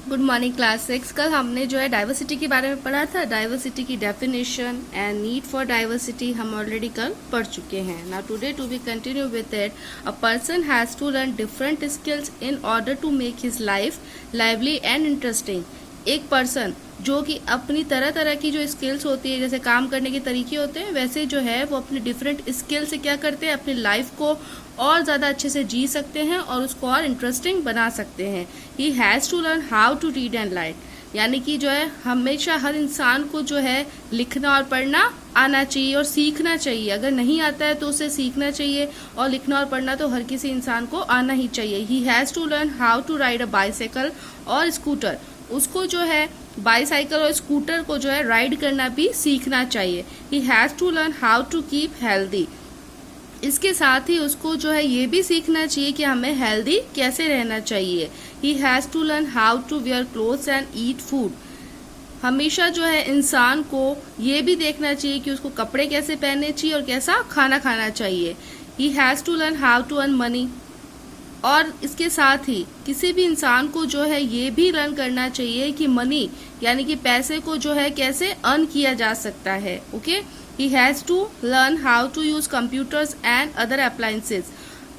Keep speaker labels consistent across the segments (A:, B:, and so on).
A: Good morning class 6। कल हमने जो है डाइवर्सिटी के बारे में पढ़ा था। डाइवर्सिटी की definition and need for diversity हम ऑलरेडी कल पढ़ चुके हैं। Now today to be continue with it, a person has to learn different skills in order to make his life lively and interesting. एक पर्सन जो कि अपनी तरह तरह की जो स्किल्स होती है, जैसे काम करने के तरीके होते हैं, वैसे जो है वो अपने डिफरेंट स्किल से क्या करते हैं, अपनी लाइफ को और ज़्यादा अच्छे से जी सकते हैं और उसको और इंटरेस्टिंग बना सकते हैं। He has to learn how to read and write, यानी कि जो है हमेशा हर इंसान को जो है लिखना और पढ़ना आना चाहिए और सीखना चाहिए। अगर नहीं आता है तो उसे सीखना चाहिए, और लिखना और पढ़ना तो हर किसी इंसान को आना ही चाहिए। He has to learn how to ride a bicycle और स्कूटर, उसको जो है बाईसाइकिल और स्कूटर को जो है राइड करना भी सीखना चाहिए। He has to learn how to keep healthy, इसके साथ ही उसको जो है ये भी सीखना चाहिए कि हमें हेल्दी कैसे रहना चाहिए। He has to learn how to wear clothes and eat food, हमेशा जो है इंसान को ये भी देखना चाहिए कि उसको कपड़े कैसे पहनने चाहिए और कैसा खाना खाना चाहिए। He has to learn how to earn money, और इसके साथ ही किसी भी इंसान को जो है ये भी लर्न करना चाहिए कि मनी यानी कि पैसे को जो है कैसे अर्न किया जा सकता है। Okay, he has to learn how to use computers and other appliances,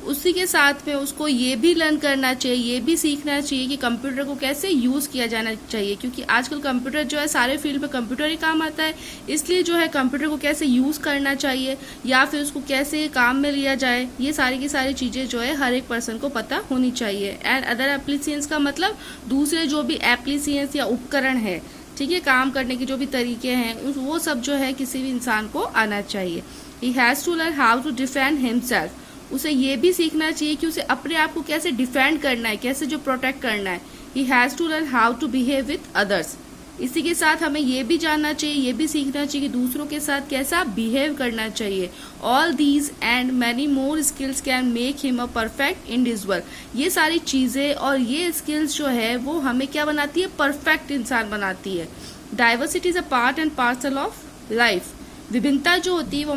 A: उसी के साथ में उसको ये भी लर्न करना चाहिए, ये भी सीखना चाहिए कि कंप्यूटर को कैसे यूज किया जाना चाहिए, क्योंकि आजकल कंप्यूटर जो है सारे फील्ड में कंप्यूटर ही काम आता है। इसलिए जो है कंप्यूटर को कैसे यूज करना चाहिए या फिर उसको कैसे काम में लिया जाए, ये सारी की सारी चीजें जो है हर एक पर्सन को पता होनी चाहिए। एंड अदर एप्लीकेशंस का मतलब दूसरे जो भी एप्लीकेशंस या उपकरण है, ठीक है, काम करने के जो भी तरीके हैं, वो सब जो है किसी भी इंसान को आना चाहिए। He has to learn how to defend himself, उसे ये भी सीखना चाहिए कि उसे अपने आप को कैसे डिफेंड करना है, कैसे जो प्रोटेक्ट करना है। He has to learn how to behave with others, इसी के साथ हमें ये भी जानना चाहिए, ये भी सीखना चाहिए कि दूसरों के साथ कैसा बिहेव करना चाहिए। All these and many more skills can make him a perfect individual, ये सारी चीजें और ये स्किल्स जो है वो हमें क्या बनाती है, परफेक्ट इंसान बनाती है। Diversity is a part and parcel of life, विभिन्नता जो होती है वो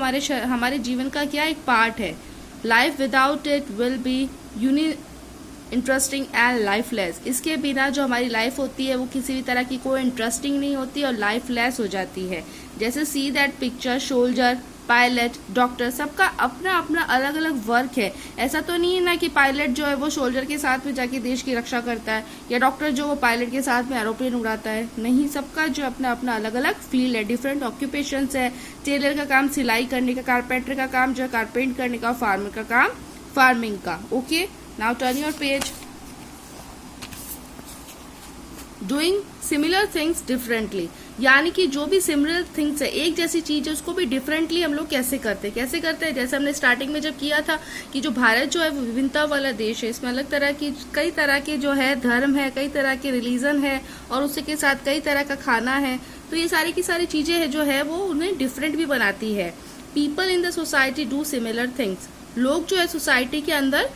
A: हमारे जीवन का क्या एक पार्ट है। Life without it will be interesting and lifeless, इसके बिना जो हमारी लाइफ होती है वो किसी भी तरह की कोई इंटरेस्टिंग नहीं होती और लाइफलेस हो जाती है। जैसे see that picture, soldier, pilot, doctor, सबका अपना अपना अलग अलग वर्क है। ऐसा तो नहीं है ना कि पायलट जो है वो सोल्जर के साथ में जाके देश की रक्षा करता है, या डॉक्टर जो वो पायलट के साथ में एरोप्लेन उड़ाता है। नहीं, सबका जो अपना अपना अलग अलग फील्ड है, डिफरेंट ऑक्यूपेशंस है। टेलर का काम सिलाई करने का, कारपेंटर का काम जो है कारपेंट करने का, फार्मर का काम फार्मिंग का। Okay, now turn your page. Doing similar things differently, यानी कि जो भी सिमिलर थिंग्स है, एक जैसी चीज है, उसको भी डिफरेंटली हम लोग कैसे करते हैं। जैसे हमने स्टार्टिंग में जब किया था कि जो भारत जो है वो विभिन्नता वाला देश है, इसमें अलग तरह की कई तरह के जो है धर्म है, कई तरह के रिलीजन है, और उसी के साथ कई तरह का खाना है। तो ये सारी की सारी चीजें है जो है वो उन्हें डिफरेंट भी बनाती है। People in the society do similar things, लोग जो है सोसाइटी के अंदर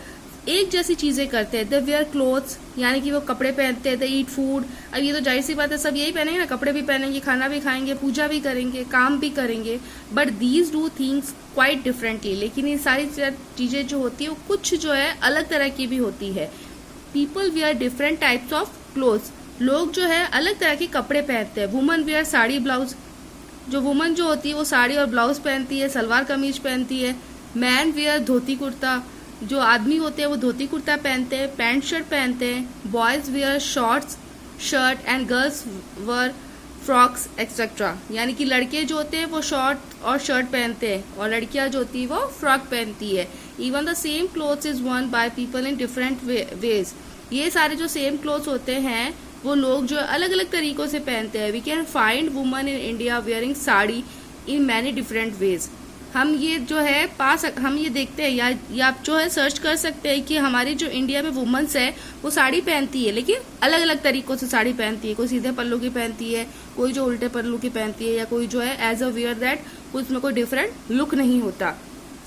A: एक जैसी चीजें करते हैं। दे वेयर क्लोथ्स, यानी कि वो कपड़े पहनते हैं। दे ईट फूड, अब ये तो जाहिर सी बात है, सब यही पहनेंगे ना, कपड़े भी पहनेंगे, खाना भी खाएंगे, पूजा भी करेंगे, काम भी करेंगे। But these do things quite differently, लेकिन ये सारी चीजें जो होती है वो कुछ जो है अलग तरह की भी होती है। People wear different types of clothes, लोग जो है अलग तरह के कपड़े पहनते हैं। वुमन वेयर साड़ी ब्लाउज, जो वुमन जो होती है वो साड़ी और ब्लाउज पहनती है, सलवार कमीज पहनती है। मैन वेयर धोती कुर्ता, जो आदमी होते हैं वो धोती कुर्ता पहनते हैं, पैंट शर्ट पहनते हैं। Boys wear shorts shirt and girls wear frocks etcetera, यानी कि लड़के जो होते हैं वो शॉर्ट और शर्ट पहनते हैं और लड़कियां जो होती है वो फ्रॉक पहनती है। Even the same clothes is worn by people in different ways, ये सारे जो सेम क्लोथ्स होते हैं वो लोग जो अलग अलग तरीकों से पहनते हैं। We can find woman in India wearing sari in many different ways, हम ये जो है हम ये देखते हैं या आप जो है सर्च कर सकते हैं कि हमारी जो इंडिया में वुमेन्स है वो साड़ी पहनती है, लेकिन अलग अलग तरीकों से साड़ी पहनती है। कोई सीधे पल्लू की पहनती है, कोई जो उल्टे पल्लू की पहनती है, या कोई जो है एज अ वियर दैट उसमें कोई डिफरेंट लुक नहीं होता।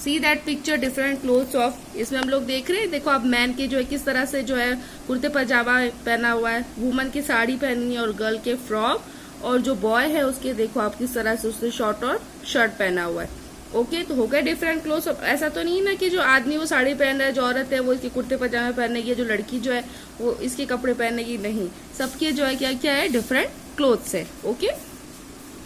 A: See that picture different clothes of, इसमें हम लोग देख रहे हैं, देखो आप मैन के जो है किस तरह से जो है कुर्ते पजामा पहना हुआ है, वुमन की साड़ी पहनी है और गर्ल के फ्रॉक, और जो बॉय है उसके देखो आप किस तरह से उसने शॉर्ट और शर्ट पहना हुआ है। ओके तो हो गए डिफरेंट क्लोथ्स। ऐसा तो नहीं ना कि जो आदमी वो साड़ी पहन रहा है, जो औरत है वो इसके कुर्ते पजामे पहनेगी, जो लड़की जो है वो इसके कपड़े पहनेगी, नहीं, सबके जो है क्या क्या है, डिफरेंट क्लोथ्स है। Okay,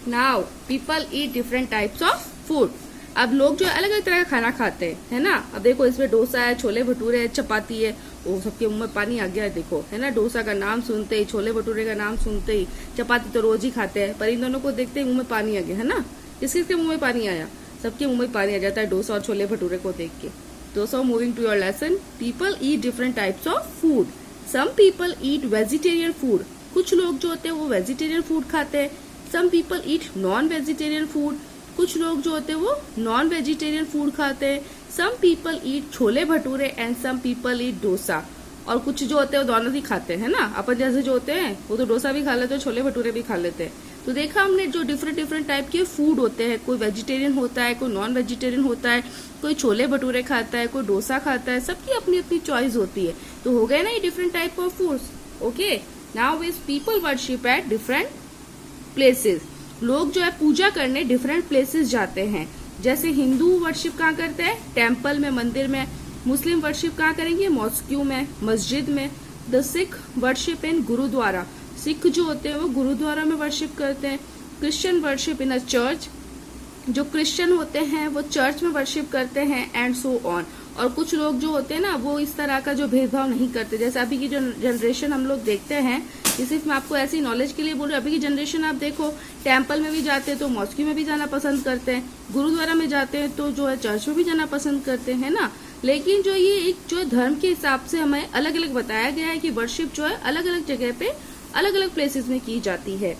A: now people eat different types of food. अब लोग जो है अलग अलग तरह का खाना खाते हैं, है ना। अब देखो इसमें डोसा है, छोले भटूरे है, चपाती है, वो सबके मुंह में पानी आ गया है, देखो, है ना। डोसा का नाम सुनते ही, छोले भटूरे का नाम सुनते ही, चपाती तो रोज ही खाते हैं, पर इन दोनों को देखते ही मुंह में पानी आ गया, है ना। किसके मुंह में पानी आया, सबके मुंह में पानी आ जाता है डोसा और छोले भटूरे को देख के। तो so moving to your lesson, people eat different types of food. Some people eat vegetarian food, कुछ लोग जो होते हैं वो वेजिटेरियन फूड खाते हैं। Some people eat non vegetarian food, कुछ लोग जो होते हैं वो नॉन वेजिटेरियन फूड खाते हैं। Some people eat chole bhature and some people eat dosa, और कुछ जो होते हैं वो दोनों ही खाते हैं ना। अपन जैसे जो होते हैं वो तो डोसा भी खा लेते हैं, छोले भटूरे भी खा लेते हैं। तो देखा हमने जो डिफरेंट डिफरेंट टाइप के फूड होते हैं, कोई वेजिटेरियन होता है, कोई नॉन वेजिटेरियन होता है, कोई छोले भटूरे खाता है, कोई डोसा खाता है, सबकी अपनी अपनी चॉइस होती है। तो हो गए ना ये different type of foods. Okay, now is people worship at different places. लोग जो है पूजा करने डिफरेंट प्लेसेस जाते हैं। जैसे हिंदू वर्शिप कहाँ करते हैं, टेम्पल में, मंदिर में। मुस्लिम वर्शिप कहाँ करेंगे, मॉस्क्यू में, मस्जिद में। The Sikh worship in gurudwara, Sikh जो होते हैं वो गुरुद्वारा में वर्शिप करते हैं। Christian worship in a church, जो क्रिश्चियन होते हैं वो चर्च में वर्शिप करते हैं, एंड सो ऑन। और कुछ लोग जो होते हैं ना वो इस तरह का जो भेदभाव नहीं करते। जैसे अभी की जो जनरेशन हम लोग देखते हैं, ये सिर्फ मैं आपको ऐसी नॉलेज के लिए बोल रही हूँ। अभी की जनरेशन आप देखो, टेम्पल में भी जाते हैं तो मॉस्क्यू में भी जाना पसंद करते हैं, गुरुद्वारा में जाते हैं तो जो है चर्च में भी जाना पसंद करते हैं ना। लेकिन जो ये एक जो धर्म के हिसाब से हमें अलग अलग बताया गया है कि वर्शिप जो है अलग अलग जगह पे अलग अलग प्लेसेस में की जाती है।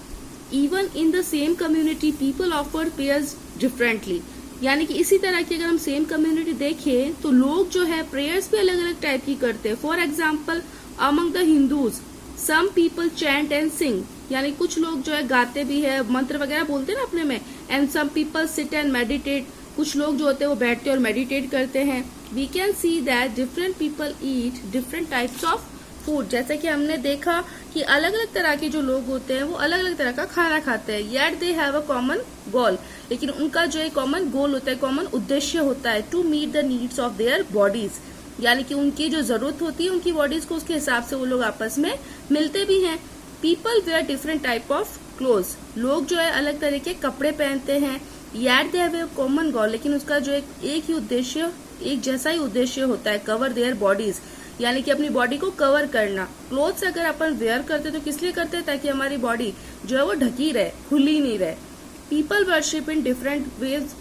A: Even in the same community people offer prayers differently, यानी कि इसी तरह की अगर हम सेम कम्युनिटी देखें तो लोग जो है प्रेयर्स भी अलग अलग टाइप की करते हैं। For example, among the Hindus some people chant and sing, यानी कुछ लोग जो है गाते भी है, मंत्र वगैरह बोलते हैं ना अपने में। And some people sit and meditate, कुछ लोग जो होते हैं वो बैठते और मेडिटेट करते हैं। We can see that different people eat different types of food. जैसे कि हमने देखा कि अलग अलग तरह के जो लोग होते हैं वो अलग अलग तरह का खाना खाते हैं। Yet they have a common goal, लेकिन उनका जो है कॉमन गोल होता है, कॉमन उद्देश्य होता है, to meet the needs of their bodies, यानी कि उनकी जो जरूरत होती है उनकी बॉडीज को, उसके हिसाब से वो लोग आपस में मिलते भी हैं। People wear different type of clothes, लोग जो है अलग तरह के कपड़े पहनते हैं। Yet they have a common goal, लेकिन उसका जो एक ही उद्देश्य, एक जैसा ही उद्देश्य होता है, कवर देयर बॉडीज, यानी कि अपनी बॉडी को कवर करना। क्लोथ्स अगर अपन वेयर करते तो किस लिए करते हैं, ताकि हमारी बॉडी जो है वो ढकी रहे, खुली नहीं रहे। People worship in different veg,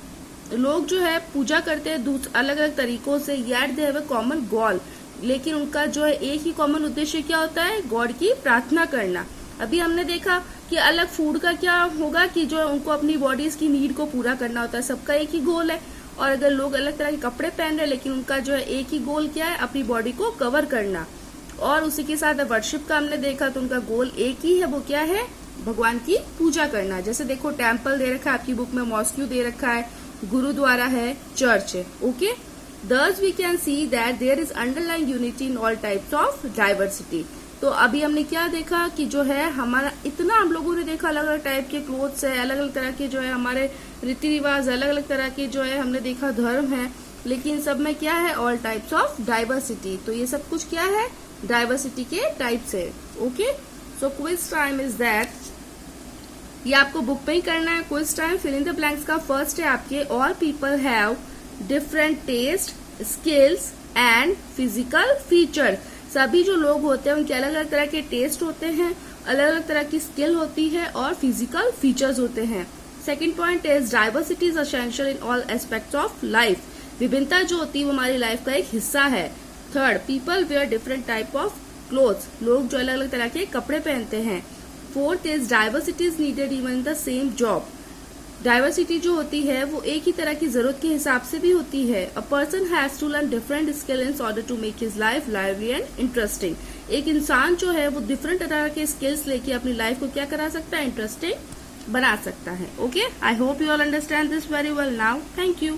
A: लोग जो है पूजा करते हैं अलग अलग तरीकों से। Yet they have a common goal, लेकिन उनका जो है एक ही कॉमन उद्देश्य क्या होता है, गॉड की प्रार्थना करना। अभी हमने देखा कि अलग फूड का क्या होगा कि जो है उनको अपनी बॉडीज की नीड को पूरा करना होता है, सबका एक ही गोल है। और अगर लोग अलग तरह के कपड़े पहन रहे हैं लेकिन उनका जो है एक ही गोल क्या है, अपनी बॉडी को कवर करना। और उसी के साथ वर्शिप का हमने देखा तो उनका गोल एक ही है, वो क्या है, भगवान की पूजा करना। जैसे देखो टेम्पल दे रखा है आपकी बुक में, मॉस्क्यू दे रखा है, गुरुद्वारा है, चर्च है। Okay, thus we can see that there is underlying unity in all types of diversity। तो अभी हमने क्या देखा कि जो है हमारा इतना हम लोगों ने देखा, अलग अलग टाइप के क्लोथ्स है, अलग अलग तरह के जो है हमारे रीति रिवाज, अलग अलग तरह के जो है हमने देखा धर्म है, लेकिन सब में क्या है, ऑल टाइप्स ऑफ डाइवर्सिटी। तो ये सब कुछ क्या है, डाइवर्सिटी के टाइप्स है। Okay, so quiz time is that, ये आपको बुक पे ही करना है। Quiz time, fill in the blanks का फर्स्ट है आपके, all people have different taste, skills and physical feature. सभी जो लोग होते हैं उनके अलग अलग तरह के टेस्ट होते हैं, अलग अलग तरह की स्किल होती है और फिजिकल फीचर्स होते हैं। Second point is diversity is essential in all aspects of life. विभिन्नता जो होती है वो हमारी लाइफ का एक हिस्सा है। Third, people wear different type of clothes, लोग जो अलग अलग तरह के कपड़े पहनते हैं। Fourth is diversity is needed even in the same job. Diversity जो होती है वो एक ही तरह की जरूरत के हिसाब से भी होती है। A person has to learn different skill in order to make his life lively and interesting. एक इंसान जो है वो डिफरेंट तरह के स्किल्स लेके अपनी लाइफ को क्या करा सकता है, इंटरेस्टिंग बना सकता है। Okay, I hope you all understand this very well now. Thank you.